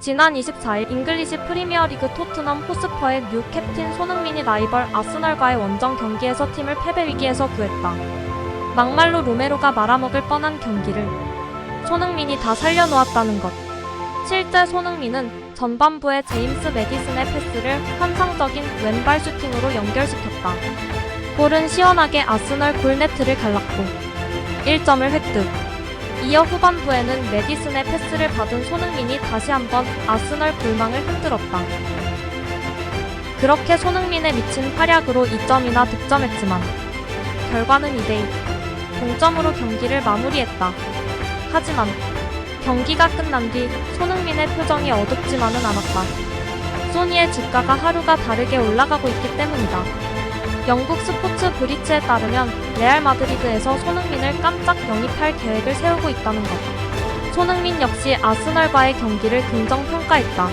지난 24일 잉글리시 프리미어리그 토트넘 호스퍼의 뉴 캡틴 손흥민이 라이벌 아스널과의 원정 경기에서 팀을 패배 위기에서 구했다. 막말로 로메로가 말아먹을 뻔한 경기를 손흥민이 다 살려놓았다는 것. 실제 손흥민은 전반부에 제임스 매디슨의 패스를 환상적인 왼발 슈팅으로 연결시켰다. 골은 시원하게 아스널 골네트를 갈랐고 1점을 획득. 이어 후반부에는 매디슨의 패스를 받은 손흥민이 다시 한번 아스널 골망을 흔들었다. 그렇게 손흥민의 미친 활약으로 2점이나 득점했지만 결과는 2대2 동점으로 경기를 마무리했다. 하지만 경기가 끝난 뒤 손흥민의 표정이 어둡지만은 않았다. 소니의 주가가 하루가 다르게 올라가고 있기 때문이다. 영국 스포츠 브리츠에 따르면 레알 마드리드에서 손흥민을 깜짝 영입할 계획을 세우고 있다는 것. 손흥민 역시 아스널과의 경기를 긍정평가했다.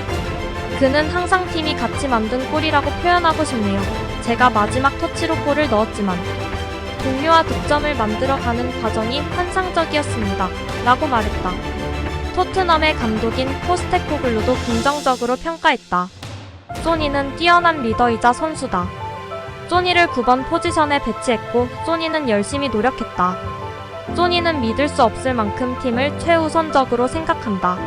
그는 항상 팀이 같이 만든 골이라고 표현하고 싶네요. 제가 마지막 터치로 골을 넣었지만 동료와 득점을 만들어가는 과정이 환상적이었습니다. 라고 말했다. 토트넘의 감독인 포스테코글루도 긍정적으로 평가했다. 소니는 뛰어난 리더이자 선수다. 소니를 9번 포지션에 배치했고 소니는 열심히 노력했다. 소니는 믿을 수 없을 만큼 팀을 최우선적으로 생각한다.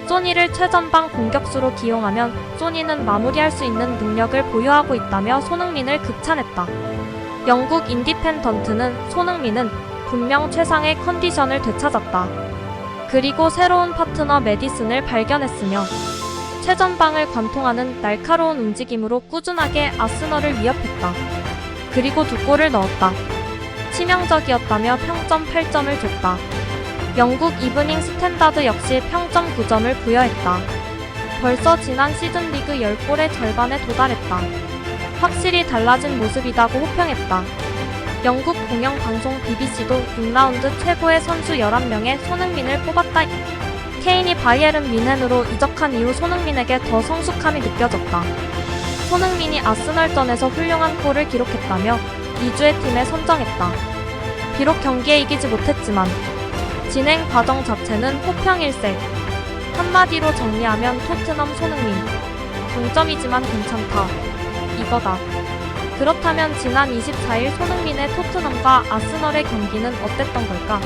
소니를 최전방 공격수로 기용하면 소니는 마무리할 수 있는 능력을 보유하고 있다며 손흥민을 극찬했다. 영국 인디펜던트는 손흥민은 분명 최상의 컨디션을 되찾았다. 그리고 새로운 파트너 매디슨을 발견했으며 최전방을 관통하는 날카로운 움직임으로 꾸준하게 아스널을 위협했다. 그리고 2골을 넣었다. 치명적이었다며 평점 8점을 줬다. 영국 이브닝 스탠다드 역시 평점 9점을 부여했다. 벌써 지난 시즌 리그 10골의 절반에 도달했다. 확실히 달라진 모습이다고 호평했다. 영국 공영방송 BBC도 6라운드 최고의 선수 11명에 손흥민을 뽑았다. 케인이 바이에른 뮌헨으로 이적한 이후 손흥민에게 더 성숙함이 느껴졌다. 손흥민이 아스널전에서 훌륭한 골을 기록했다며 2주의 팀에 선정했다. 비록 경기에 이기지 못했지만 진행 과정 자체는 호평일세. 한마디로 정리하면 토트넘 손흥민 동점이지만 괜찮다. 이거다. 그렇다면 지난 24일 손흥민의 토트넘과 아스널의 경기는 어땠던 걸까?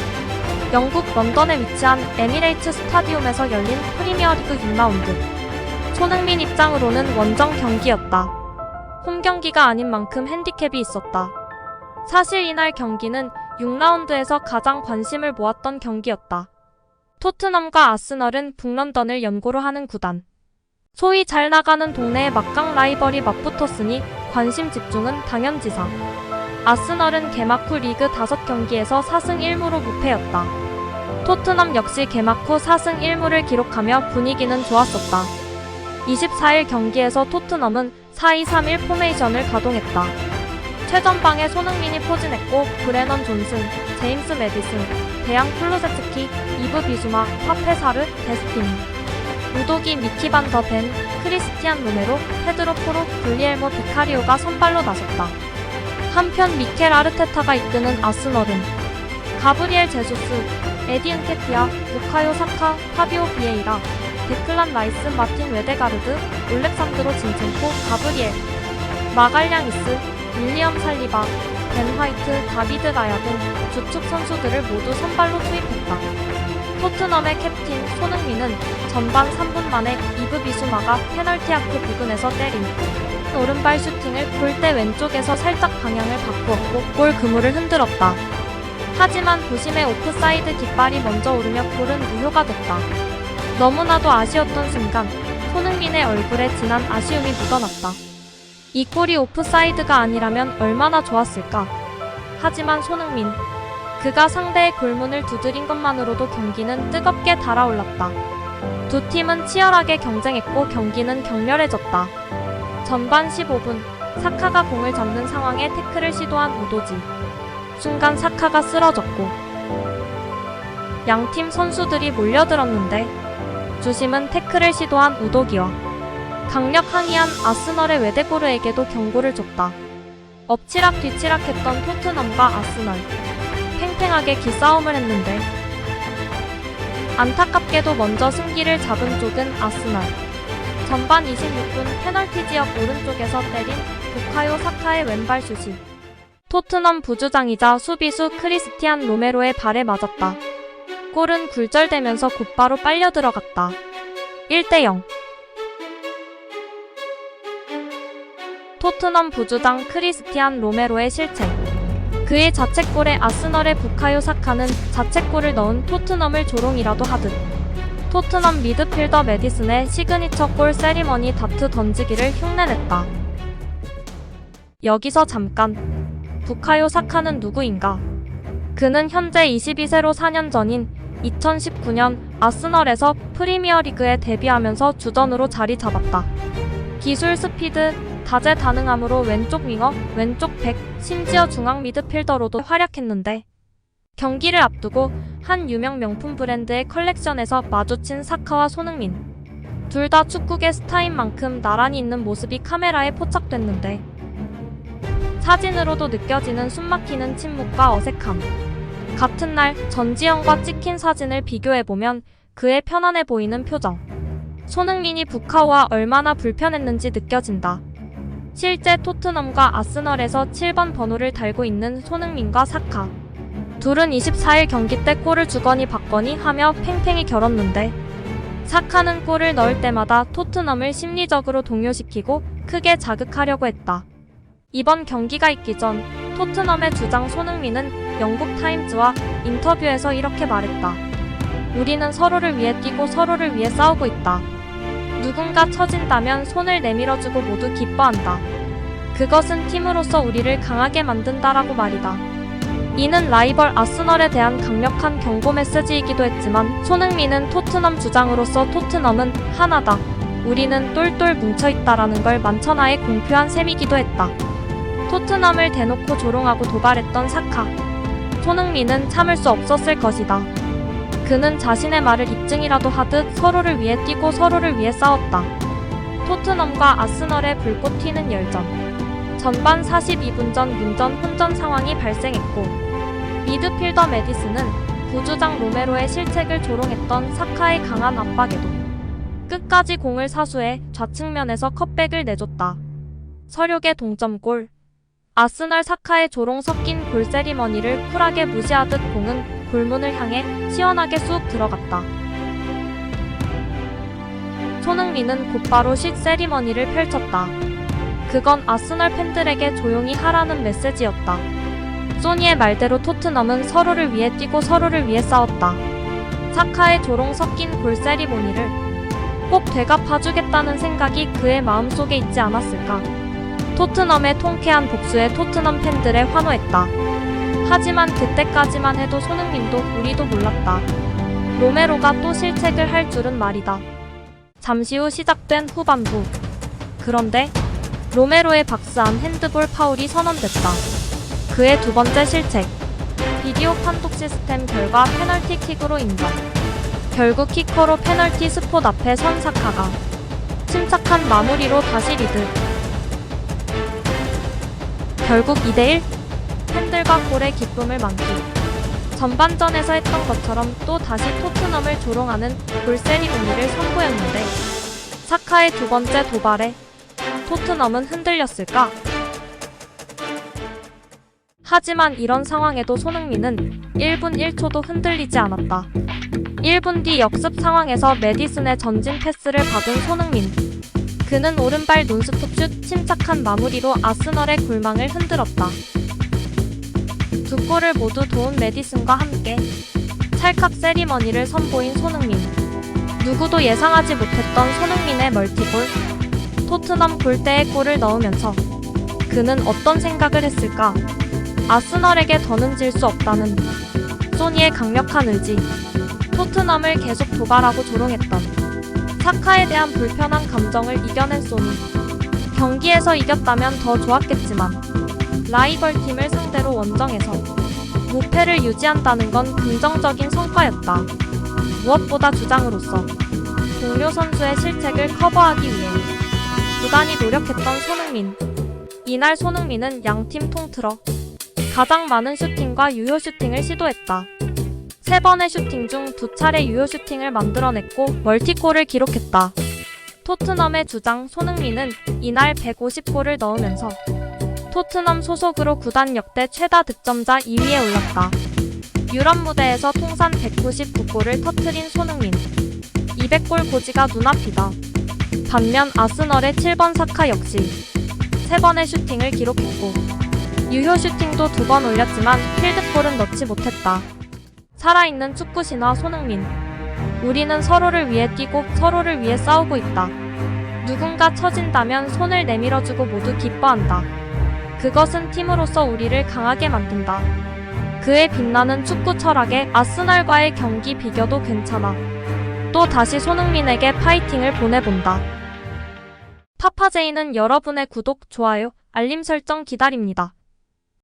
영국 런던에 위치한 에미레이츠 스타디움에서 열린 프리미어리그 6라운드. 손흥민 입장으로는 원정 경기였다. 홈 경기가 아닌 만큼 핸디캡이 있었다. 사실 이날 경기는 6라운드에서 가장 관심을 모았던 경기였다. 토트넘과 아스널은 북런던을 연고로 하는 구단. 소위 잘 나가는 동네의 막강 라이벌이 맞붙었으니 관심 집중은 당연지사. 아스널은 개막 후 리그 5경기에서 4승 1무로 무패였다. 토트넘 역시 개막 후 4승 1무를 기록하며 분위기는 좋았었다. 24일 경기에서 토트넘은 4-2-3-1 포메이션을 가동했다. 최전방에 손흥민이 포진했고 브레넌 존슨, 제임스 매디슨, 데양 클루세츠키, 이브 비수마, 파페사르, 데스티니, 우도기 미키 반 더 벤, 크리스티안 로메로, 페드로 포로, 불리엘모 비카리오가 선발로 나섰다. 한편 미켈 아르테타가 이끄는 아스널은 가브리엘 제수스, 에디 은케티아, 부카요 사카, 파비오 비에이라, 데클란 라이스, 마틴 웨데가르드, 올렉산드로 진첸코, 가브리엘, 마갈량이스, 윌리엄 살리바, 벤 화이트, 다비드 라야 등 주축 선수들을 모두 선발로 투입했다. 토트넘의 캡틴 손흥민은 전반 3분 만에 이브 비수마가 페널티 아크 부근에서 때린 오른발 슈팅을 골대 왼쪽에서 살짝 방향을 바꾸었고 골 그물을 흔들었다. 하지만 도심의 오프사이드 깃발이 먼저 오르며 골은 무효가 됐다. 너무나도 아쉬웠던 순간 손흥민의 얼굴에 진한 아쉬움이 묻어났다. 이 골이 오프사이드가 아니라면 얼마나 좋았을까. 하지만 손흥민, 그가 상대의 골문을 두드린 것만으로도 경기는 뜨겁게 달아올랐다. 두 팀은 치열하게 경쟁했고 경기는 격렬해졌다. 전반 15분, 사카가 공을 잡는 상황에 태클을 시도한 우도지. 순간 사카가 쓰러졌고 양팀 선수들이 몰려들었는데 주심은 태클을 시도한 우도기와 강력 항의한 아스널의 웨데고르에게도 경고를 줬다. 엎치락 뒤치락했던 토트넘과 아스널. 팽팽하게 기싸움을 했는데 안타깝게도 먼저 승기를 잡은 쪽은 아스널. 전반 26분 페널티 지역 오른쪽에서 때린 부카요 사카의 왼발 슛이 토트넘 부주장이자 수비수 크리스티안 로메로의 발에 맞았다. 골은 굴절되면서 곧바로 빨려 들어갔다. 1대0. 토트넘 부주장 크리스티안 로메로의 실책. 그의 자책골에 아스널의 부카요 사카는 자책골을 넣은 토트넘을 조롱이라도 하듯 토트넘 미드필더 메디슨의 시그니처 골 세리머니 다트 던지기를 흉내냈다. 여기서 잠깐. 부카요 사카는 누구인가? 그는 현재 22세로 4년 전인 2019년 아스널에서 프리미어리그에 데뷔하면서 주전으로 자리 잡았다. 기술 스피드, 다재다능함으로 왼쪽 윙어, 왼쪽 백, 심지어 중앙 미드필더로도 활약했는데 경기를 앞두고 한 유명 명품 브랜드의 컬렉션에서 마주친 사카와 손흥민. 둘 다 축구계 스타인 만큼 나란히 있는 모습이 카메라에 포착됐는데 사진으로도 느껴지는 숨막히는 침묵과 어색함. 같은 날 전지현과 찍힌 사진을 비교해보면 그의 편안해 보이는 표정. 손흥민이 부카오와 얼마나 불편했는지 느껴진다. 실제 토트넘과 아스널에서 7번 번호를 달고 있는 손흥민과 사카. 둘은 24일 경기 때 골을 주거니 받거니 하며 팽팽히 겨뤘는데 사카는 골을 넣을 때마다 토트넘을 심리적으로 동요시키고 크게 자극하려고 했다. 이번 경기가 있기 전 토트넘의 주장 손흥민은 영국 타임즈와 인터뷰에서 이렇게 말했다. 우리는 서로를 위해 뛰고 서로를 위해 싸우고 있다. 누군가 처진다면 손을 내밀어주고 모두 기뻐한다. 그것은 팀으로서 우리를 강하게 만든다라고 말이다. 이는 라이벌 아스널에 대한 강력한 경고 메시지이기도 했지만 손흥민은 토트넘 주장으로서 토트넘은 하나다. 우리는 똘똘 뭉쳐있다라는 걸 만천하에 공표한 셈이기도 했다. 토트넘을 대놓고 조롱하고 도발했던 사카. 손흥민은 참을 수 없었을 것이다. 그는 자신의 말을 입증이라도 하듯 서로를 위해 뛰고 서로를 위해 싸웠다. 토트넘과 아스널의 불꽃 튀는 열전. 전반 42분 전 문전 혼전 상황이 발생했고 미드필더 메디슨은 부주장 로메로의 실책을 조롱했던 사카의 강한 압박에도 끝까지 공을 사수해 좌측면에서 컵백을 내줬다. 서륙의 동점골. 아스널 사카의 조롱 섞인 골 세리머니를 쿨하게 무시하듯 공은 골문을 향해 시원하게 쑥 들어갔다. 손흥민은 곧바로 슛 세리머니를 펼쳤다. 그건 아스널 팬들에게 조용히 하라는 메시지였다. 소니의 말대로 토트넘은 서로를 위해 뛰고 서로를 위해 싸웠다. 사카의 조롱 섞인 골 세리머니를 꼭 되갚아주겠다는 생각이 그의 마음속에 있지 않았을까. 토트넘의 통쾌한 복수에 토트넘 팬들에 환호했다. 하지만 그때까지만 해도 손흥민도 우리도 몰랐다. 로메로가 또 실책을 할 줄은 말이다. 잠시 후 시작된 후반부. 그런데 로메로의 박스한 핸드볼 파울이 선언됐다. 그의 두 번째 실책. 비디오 판독 시스템 결과 페널티킥으로 인정. 결국 키커로 페널티 스폿 앞에 선 사카가 침착한 마무리로 다시 리드. 결국 2대1. 팬들과 골의 기쁨을 만끽. 전반전에서 했던 것처럼 또 다시 토트넘을 조롱하는 골 세리머니를 선보였는데 사카의 두 번째 도발에 토트넘은 흔들렸을까? 하지만 이런 상황에도 손흥민은 1분 1초도 흔들리지 않았다. 1분 뒤 역습 상황에서 메디슨의 전진 패스를 받은 손흥민. 그는 오른발 논스톱 슛 침착한 마무리로 아스널의 골망을 흔들었다. 두 골을 모두 도운 메디슨과 함께 찰칵 세리머니를 선보인 손흥민. 누구도 예상하지 못했던 손흥민의 멀티골. 토트넘 골대에 골을 넣으면서 그는 어떤 생각을 했을까? 아스널에게 더는 질 수 없다는 소니의 강력한 의지. 토트넘을 계속 도발하고 조롱했던 사카에 대한 불편한 감정을 이겨낸 소니. 경기에서 이겼다면 더 좋았겠지만 라이벌 팀을 상대로 원정에서 무패를 유지한다는 건 긍정적인 성과였다. 무엇보다 주장으로서 동료 선수의 실책을 커버하기 위해 부단히 노력했던 손흥민. 이날 손흥민은 양팀 통틀어 가장 많은 슈팅과 유효 슈팅을 시도했다. 3번의 슈팅 중 2차례 유효 슈팅을 만들어냈고 멀티골을 기록했다. 토트넘의 주장 손흥민은 이날 150골을 넣으면서 토트넘 소속으로 구단 역대 최다 득점자 2위에 올랐다. 유럽 무대에서 통산 199골을 터뜨린 손흥민. 200골 고지가 눈앞이다. 반면 아스널의 7번 사카 역시 3번의 슈팅을 기록했고 유효 슈팅도 2번 올렸지만 필드골은 넣지 못했다. 살아있는 축구 신화 손흥민. 우리는 서로를 위해 뛰고 서로를 위해 싸우고 있다. 누군가 처진다면 손을 내밀어주고 모두 기뻐한다. 그것은 팀으로서 우리를 강하게 만든다. 그의 빛나는 축구 철학에 아스날과의 경기 비교도 괜찮아. 또 다시 손흥민에게 파이팅을 보내본다. 파파제이는 여러분의 구독, 좋아요, 알림 설정 기다립니다.